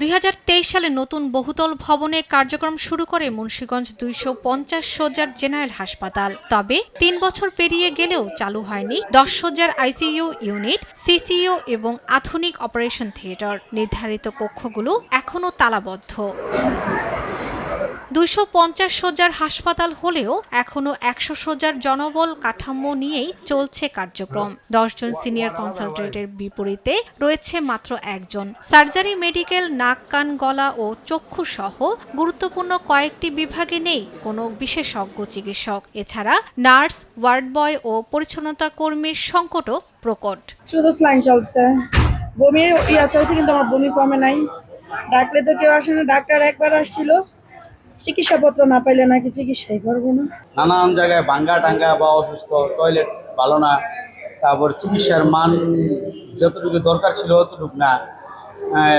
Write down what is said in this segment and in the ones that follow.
2023 সালে নতুন বহুতল ভবনে কার্যক্রম শুরু করে মুন্সিগঞ্জ 250 শয্যার জেনারেল হাসপাতাল। তবে 3 বছর পেরিয়ে গেলেও চালু হয়নি 10 শয্যার আইসিইউ ইউনিট, সিসিইউ এবং আধুনিক অপারেশন থিয়েটার। নির্ধারিত কক্ষগুলো এখনও তালাবদ্ধ। 250 শয্যার হাসপাতাল হলেও এখনও 100 শয্যার জনবল কাঠামো নিয়েই চলছে কার্যক্রম। 10 জন সিনিয়র কনসালটেন্টের বিপরীতে রয়েছে মাত্র একজন। সার্জারি, মেডিকেল, নাক, কান, গলা ও চক্ষু সহ গুরুত্বপূর্ণ কয়েকটি বিভাগে নেই কোনো বিশেষজ্ঞ চিকিৎসক। এছাড়া নার্স, ওয়ার্ড বয় ও পরিচ্ছন্নতা কর্মীর সংকটও প্রকট। শুধু স্লাইন চলছে, বমির চলছে, কিন্তু আমার বমি কমে নাই। ডাকলে তো কেউ আসে না। ডাক্তার একবার আসছিল, চিকিৎসাপত্র না পাইলে নাকি চিকিৎসাই করবো না। নানান জায়গায় ভাঙ্গা টাঙ্গা বা অসুস্থ, টয়লেট ভালো না, তারপর চিকিৎসার মান যতটুকু দরকার ছিল অতটুকু না,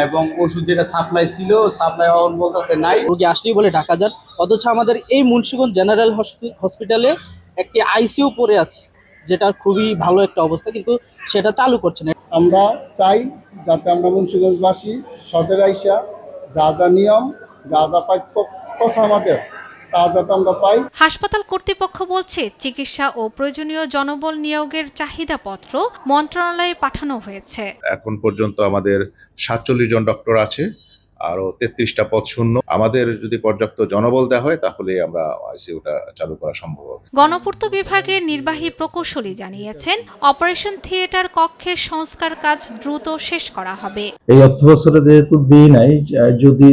এবং ওষুধ যেটা সাপ্লাই ছিল সাপ্লাই অন বলতেছে নাই। রোগী আসলেই বলে ঢাকা যান, অথচ আমাদের এই মুন্সিগঞ্জ জেনারেল হসপিটালে একটি আইসিইউ পড়ে আছে, যেটা খুবই ভালো একটা অবস্থা, কিন্তু সেটা চালু করছে না। আমরা চাই যাতে আমরা মুন্সিগঞ্জবাসী সদর আইসা যা যা নিয়ম, যা যা প্রাপ্য কথা আমাদের, তা যাতে আমরা পাই। হাসপাতাল কর্তৃপক্ষ বলছে, চিকিৎসা ও প্রয়োজনীয় জনবল নিয়োগের চাহিদাপত্র মন্ত্রণালয়ে পাঠানো হয়েছে। এখন পর্যন্ত আমাদের 47 জন ডক্টর আছে, আরো 33টা পদ শূন্য। আমাদের যদি পর্যাপ্ত জনবল দেওয়া হয় তাহলে আমরা আইসিইউটা চালু করা সম্ভব হবে। গণপূর্ত বিভাগের নির্বাহী প্রকৌশলী জানিয়েছেন, অপারেশন থিয়েটার কক্ষের সংস্কার কাজ দ্রুত শেষ করা হবে। এই অর্থ বছরে যেহেতু দিই নাই, যদি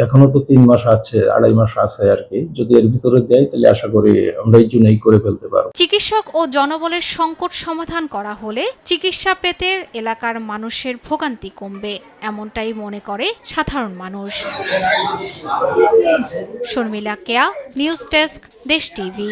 এখনো তো 3 মাস আছে, 2.5 মাস আছে আর কি, যদি এর ভিতরে দেয় তাহলে আশা করি আমরা এই জন্যই করে ফেলতে পারবো। চিকিৎসক ও জনবলের সংকট সমাধান করা হলে চিকিৎসা পেতে এলাকার মানুষের ভোগান্তি কমবে, এমনটাই মনে করে সাধারণ মানুষ। শর্মিলা কেয়া, নিউজ ডেস্ক, দেশ টিভি।